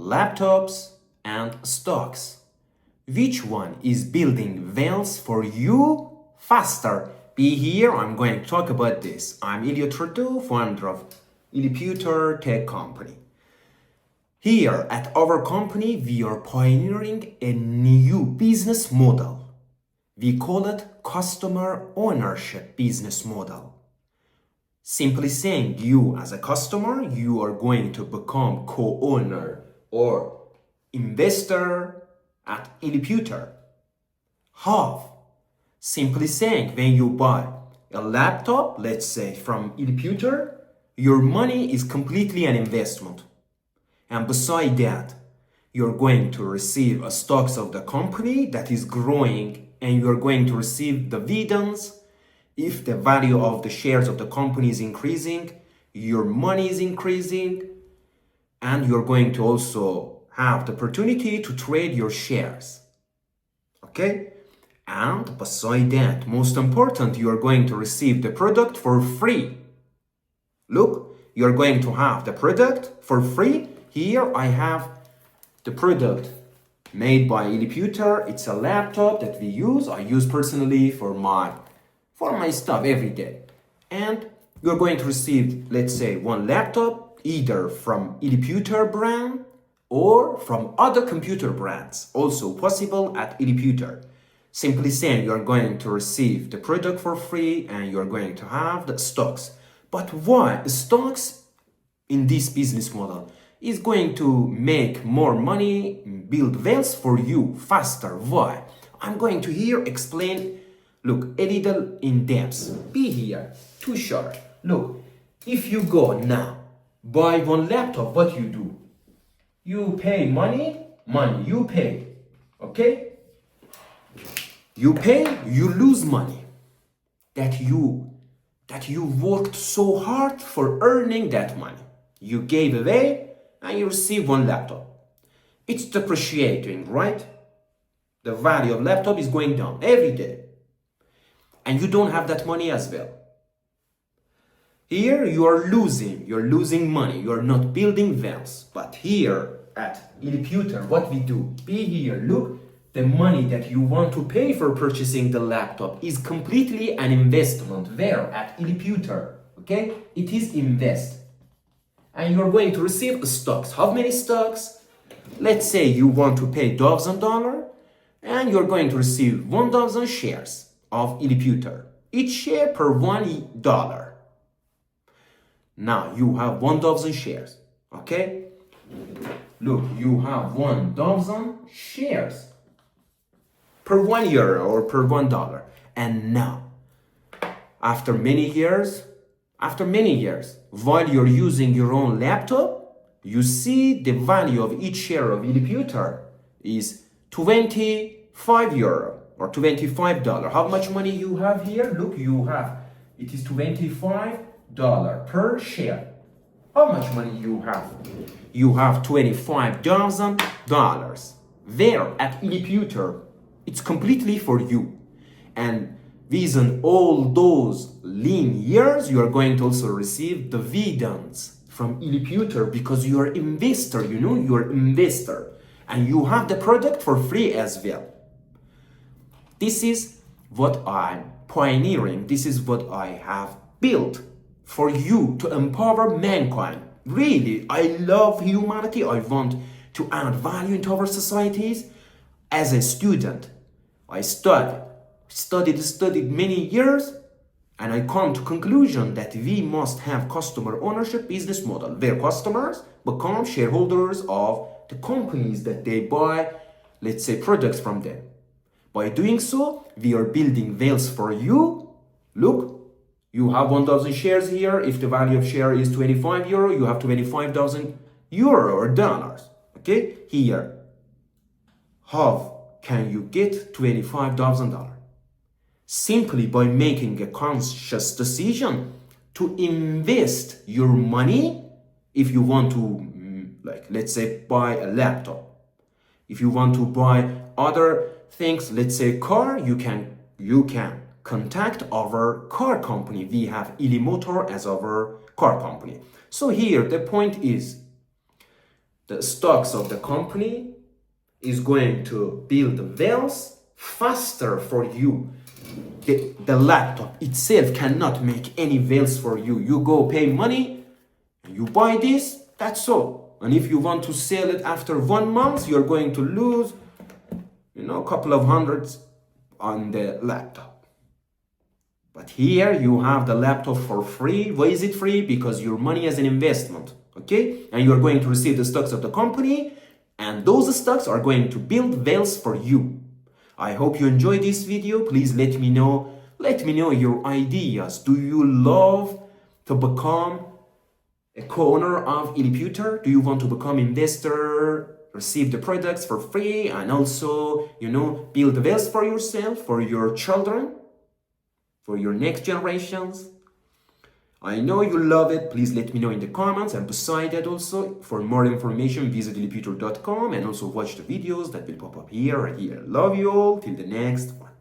laptops and stocks. Which one is building wealth for you faster? Be here, I'm going to talk about this. I'm Elliot Trudeau, founder of Illiputer Tech Company. Here at our company, we are pioneering a new business model. We call it customer ownership business model. Simply saying, you as a customer, you are going to become co-owner or investor at Illiputer. How? Simply saying, when you buy a laptop, let's say from Illiputer, your money is completely an investment. And beside that, you're going to receive a stocks of the company that is growing, and you're going to receive dividends. If the value of the shares of the company is increasing, your money is increasing, and you're going to also have the opportunity to trade your shares. Okay? And beside that, most important, you are going to receive the product for free. Look, you're going to have the product for free. Here I have the product made by Illiputer. It's a laptop that we use. I use personally for my stuff every day. And you're going to receive, let's say, one laptop, either from Illiputer brand or from other computer brands, also possible at Illiputer. Simply saying, you're going to receive the product for free and you're going to have the stocks. But why? Stocks in this business model is going to make more money, build wealth for you faster. Why? I'm going to here explain, look, a little in depth. Be here, too short. Look, if you go now, buy one laptop, what you do? You pay money, you pay, okay? You pay, you lose money that you worked so hard for earning that money. You gave away and you receive one laptop. It's depreciating, right? The value of laptop is going down every day. And you don't have that money as well. Here you're losing money. You're not building wealth. But here at Illiputer, what we do, be here, look, the money that you want to pay for purchasing the laptop is completely an investment. Where? At Illiputer, okay? It is invest. And you're going to receive stocks. How many stocks? Let's say you want to pay $1,000 and you're going to receive 1,000 shares of Illiputer. Each share per $1. Now you have 1,000 shares, okay? Look, you have 1,000 shares per €1 or per $1. And now, after many years, while you're using your own laptop, you see the value of each share of Illiputer is €25 or $25. How much money you have here? Look, it is $25 per share. How much money you have? You have $25,000 there at Illiputer. It's completely for you. And within all those lean years, you are going to also receive dividends from Illiputer because you are investor, you are investor. And you have the product for free as well. This is what I'm pioneering. This is what I have built for you to empower mankind. Really, I love humanity. I want to add value into our societies. As a student, I studied many years, and I come to conclusion that we must have customer ownership business model where customers become shareholders of the companies that they buy, let's say, products from them. By doing so, we are building wealth for you. Look, you have 1,000 shares here. If the value of share is €25, you have €25,000 or dollars. Okay, here. How can you get $25,000? Simply by making a conscious decision to invest your money. If you want to, let's say, buy a laptop. If you want to buy other things, let's say car, you can contact our car company. We have Illiputer as our car company. So here the point is, the stocks of the company is going to build wealth faster for you. The laptop itself cannot make any wealth for you. You go pay money, you buy this, that's all. And if you want to sell it after 1 month, you're going to lose, a couple of hundreds on the laptop. But here you have the laptop for free. Why is it free? Because your money is an investment, okay? And you're going to receive the stocks of the company, and those stocks are going to build wealth for you. I hope you enjoyed this video. Please let me know your ideas. Do you love to become a co-owner of Illiputor? Do you want to become investor, receive the products for free, and also, build wealth for yourself, for your children, for your next generations? I know you love it. Please let me know in the comments. And beside that also, for more information, visit illiputor.com and also watch the videos that will pop up here or here. Love you all. Till the next